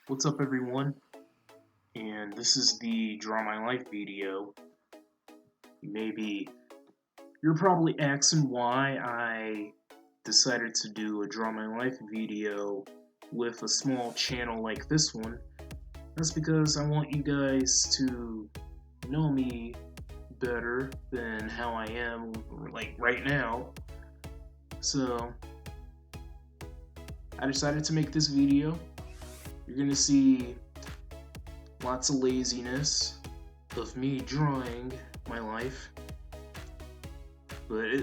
What's up everyone, and this is the Draw My Life video. You're probably asking why I decided to do a Draw My Life video with a small channel like this one. That's because I want you guys to know me better than how I am like right now. So I decided to make this video. You're gonna see lots of laziness of me drawing my life, but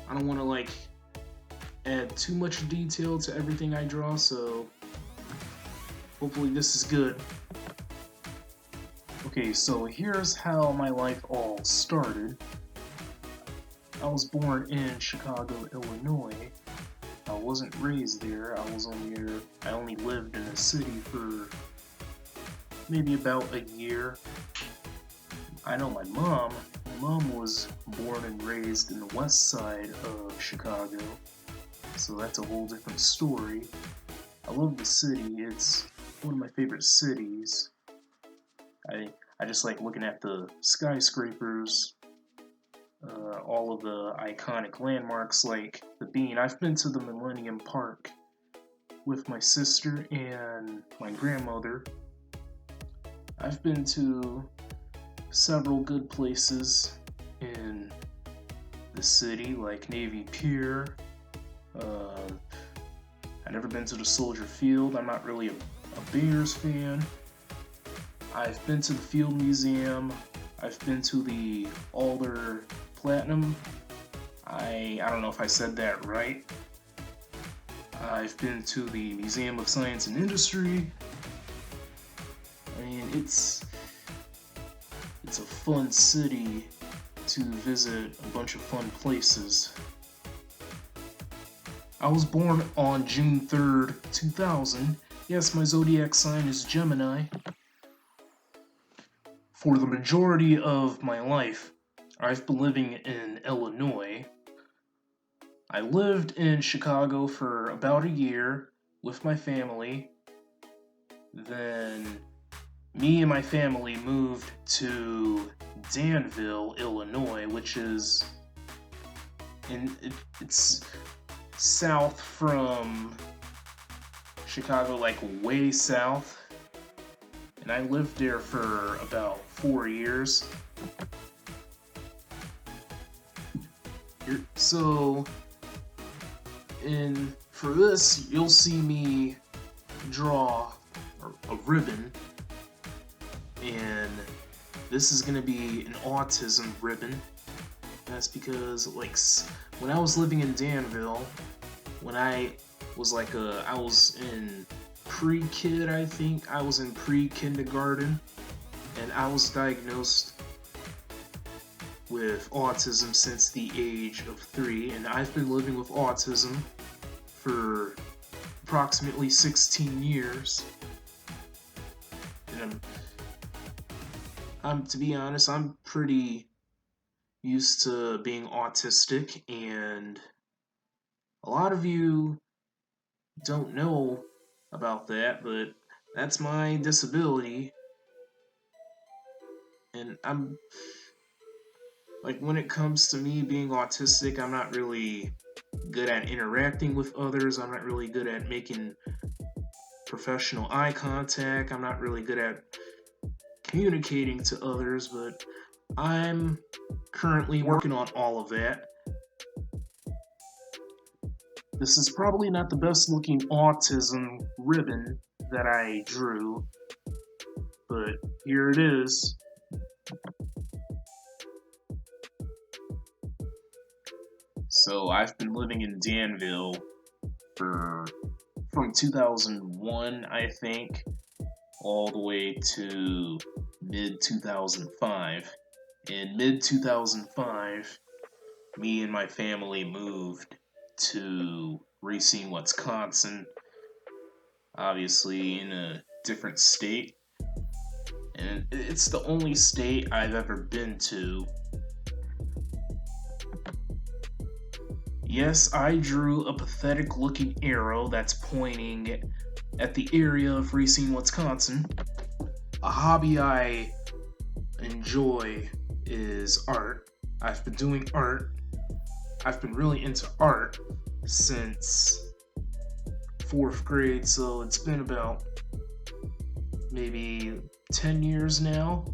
I don't want to add too much detail to everything I draw, so hopefully this is good. Okay, so here's how my life all started. I was born in Chicago, Illinois. I wasn't raised there. I only lived in the city for maybe about a year. I know my mom was born and raised in the west side of Chicago, so that's a whole different story. I love the city. It's one of my favorite cities. I just like looking at the skyscrapers, all of the iconic landmarks like the Bean. I've been to the Millennium Park with my sister and my grandmother. I've been to several good places in the city, like Navy Pier. I've never been to the Soldier Field. I'm not really a Bears fan. I've been to the Field Museum. I've been to the Alder Platinum. I don't know if I said that right. I've been to the Museum of Science and Industry. I mean, it's a fun city to visit a bunch of fun places. I was born on June 3rd, 2000. Yes, my zodiac sign is Gemini. For the majority of my life, I've been living in Illinois. I lived in Chicago for about a year with my family. Then me and my family moved to Danville, Illinois, which is it's south from Chicago, like way south. And I lived there for about 4 years. So, for this, you'll see me draw a ribbon, and this is gonna be an autism ribbon. That's because, like, when I was living in Danville, when I was I was in pre-kid, I think. I was in pre-kindergarten, and I was diagnosed with autism since the age of 3, and I've been living with autism for approximately 16 years. And to be honest, I'm pretty used to being autistic, and a lot of you don't know about that, but that's my disability. And when it comes to me being autistic, I'm not really good at interacting with others. I'm not really good at making professional eye contact. I'm not really good at communicating to others, but I'm currently working on all of that. This is probably not the best looking autism ribbon that I drew, but here it is. So I've been living in Danville from 2001, I think, all the way to mid-2005. In mid-2005, me and my family moved to Racine, Wisconsin, obviously in a different state. And it's the only state I've ever been to. Yes, I drew a pathetic looking arrow that's pointing at the area of Racine, Wisconsin. A hobby I enjoy is art. I've been doing art. I've been really into art since 4th grade, so it's been about maybe 10 years now,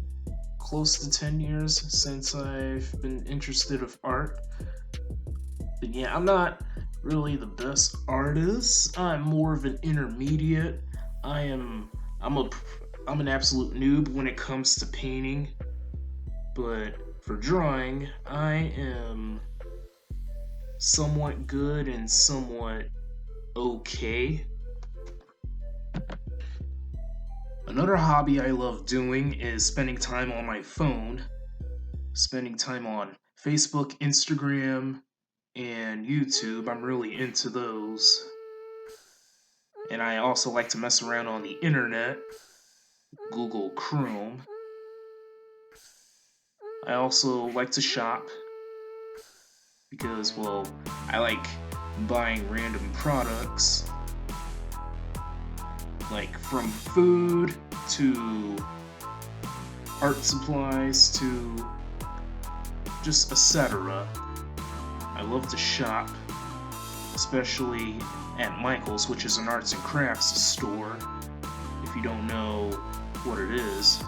close to 10 years since I've been interested of art. But yeah, I'm not really the best artist. I'm more of an intermediate. I'm an absolute noob when it comes to painting, but for drawing, I am somewhat good and somewhat okay. Another hobby I love doing is spending time on my phone, spending time on Facebook, Instagram, and YouTube. I'm really into those. And I also like to mess around on the internet, Google Chrome. I also like to shop because, well, I like buying random products, like from food to art supplies to just etc. I love to shop, especially at Michael's, which is an arts and crafts store, if you don't know what it is.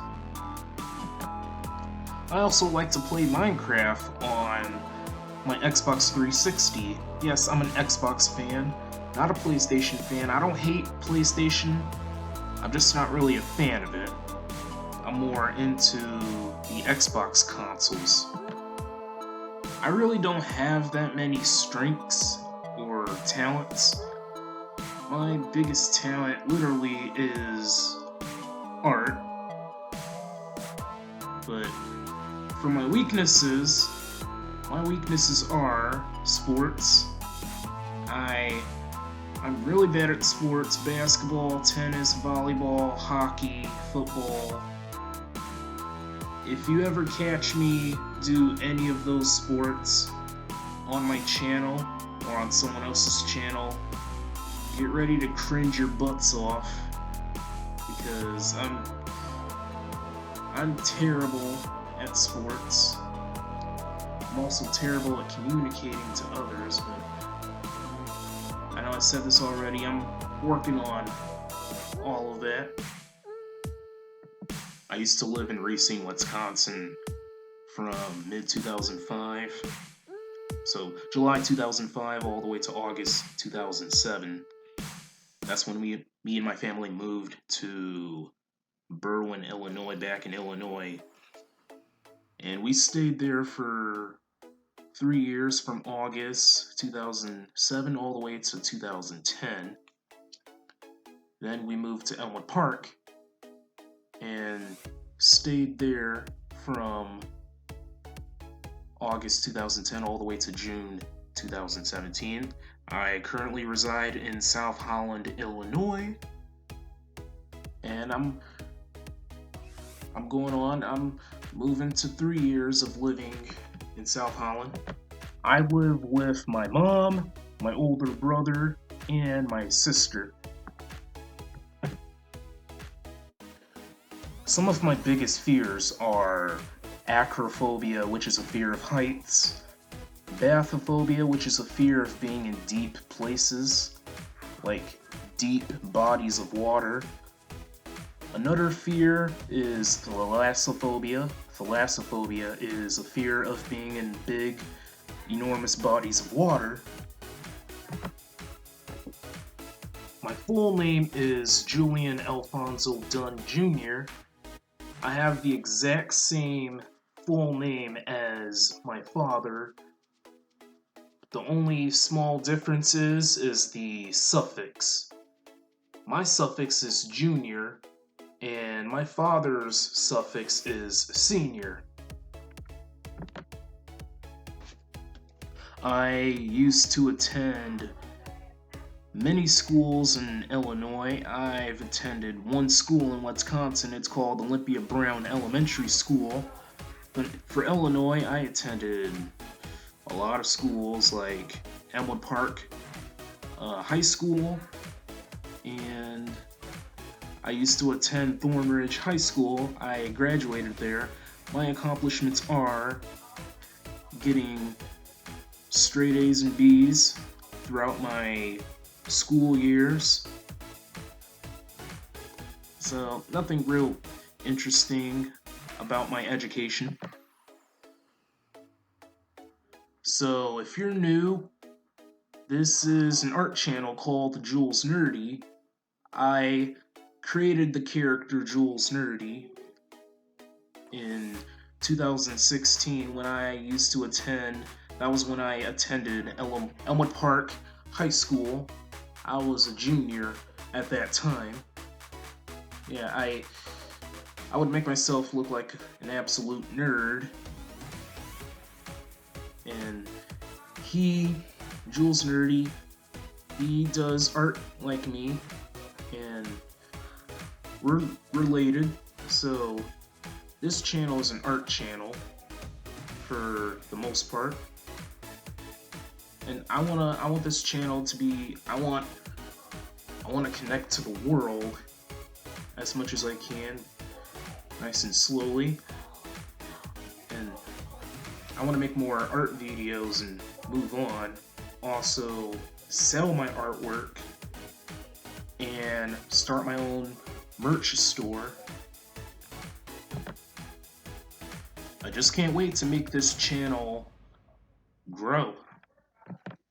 I also like to play Minecraft on my Xbox 360. Yes, I'm an Xbox fan, not a PlayStation fan. I don't hate PlayStation, I'm just not really a fan of it. I'm more into the Xbox consoles. I really don't have that many strengths or talents. My biggest talent literally is art. But for my weaknesses are sports. I'm really bad at sports: basketball, tennis, volleyball, hockey, football. If you ever catch me do any of those sports on my channel or on someone else's channel, get ready to cringe your butts off, because I'm terrible at sports. I'm also terrible at communicating to others, but I know I said this already, I'm working on all of that. I used to live in Racine, Wisconsin from mid-2005. So July 2005 all the way to August 2007. That's when me and my family moved to Berwyn, Illinois, back in Illinois. And we stayed there for 3 years, from August 2007 all the way to 2010. Then we moved to Elmwood Park and stayed there from August 2010 all the way to June 2017. I currently reside in South Holland, Illinois, and I'm moving to 3 years of living in South Holland. I live with my mom, my older brother, and my sister. Some of my biggest fears are acrophobia, which is a fear of heights, bathyphobia, which is a fear of being in deep places, like deep bodies of water. Another fear is thalassophobia. Thalassophobia is a fear of being in big, enormous bodies of water. My full name is Julian Alfonso Dunn Jr. I have the exact same full name as my father. The only small difference is the suffix. My suffix is junior, and my father's suffix is senior. I used to attend many schools in Illinois. I've attended one school in Wisconsin. It's called Olympia Brown Elementary School. But for Illinois, I attended a lot of schools like Elmwood Park High School, and I used to attend Thornridge High School. I graduated there. My accomplishments are getting straight A's and B's throughout my school years. So nothing real interesting about my education. So if you're new, this is an art channel called Jules Nerdy. I created the character Jules Nerdy in 2016 when I used to attend. That was when I attended Elmwood Park High School. I was a junior at that time. Yeah, I would make myself look like an absolute nerd. And Jules Nerdy, he does art like me, and we're related. So this channel is an art channel for the most part, and I want this channel to be, I want to connect to the world as much as I can, nice and slowly, and I want to make more art videos and move on. Also sell my artwork and start my own merch store. I just can't wait to make this channel grow.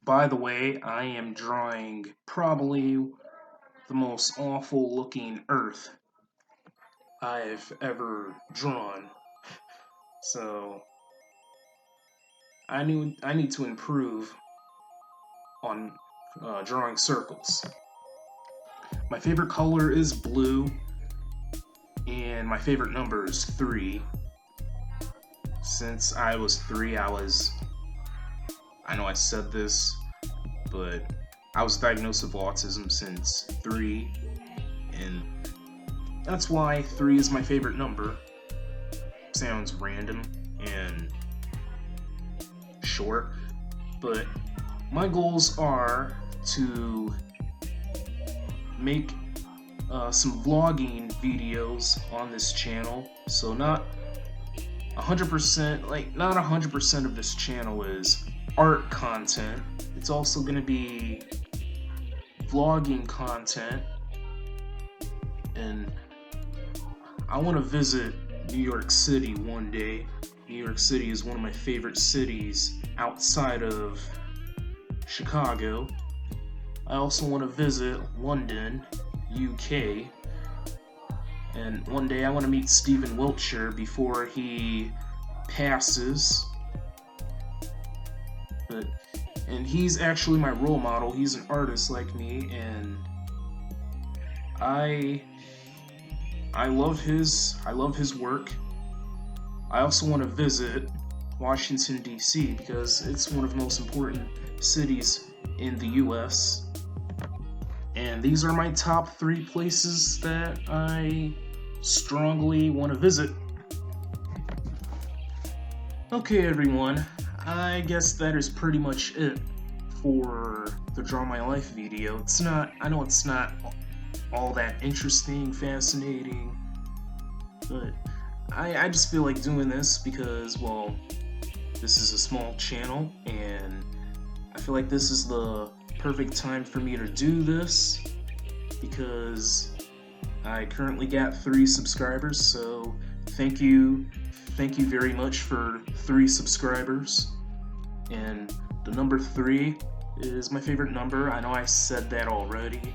By the way, I am drawing probably the most awful looking Earth I've ever drawn. So I need to improve on drawing circles. My favorite color is blue, and my favorite number is 3. Since I was 3, I know I said this, but I was diagnosed with autism since 3, and that's why 3 is my favorite number. Sounds random and short, but my goals are to make some vlogging videos on this channel. So not 100% of this channel is art content. It's also going to be vlogging content, and I want to visit New York City one day. New York City is one of my favorite cities outside of Chicago. I also want to visit London, UK, and one day I want to meet Stephen Wiltshire before he passes. And he's actually my role model. He's an artist like me, and I love his work. I also want to visit Washington, D.C. because it's one of the most important cities in the U.S. And these are my top 3 places that I strongly want to visit. Okay, everyone, I guess that is pretty much it for the Draw My Life video. I know it's not all that interesting, fascinating, but I just feel like doing this because, well, this is a small channel, and I feel like this is the perfect time for me to do this because I currently got 3 subscribers, so thank you very much for 3 subscribers. And the number 3 is my favorite number. I know I said that already.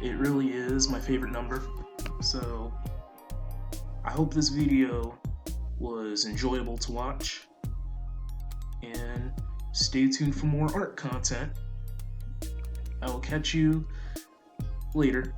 It really is my favorite number. So I hope this video was enjoyable to watch, and stay tuned for more art content. I will catch you later.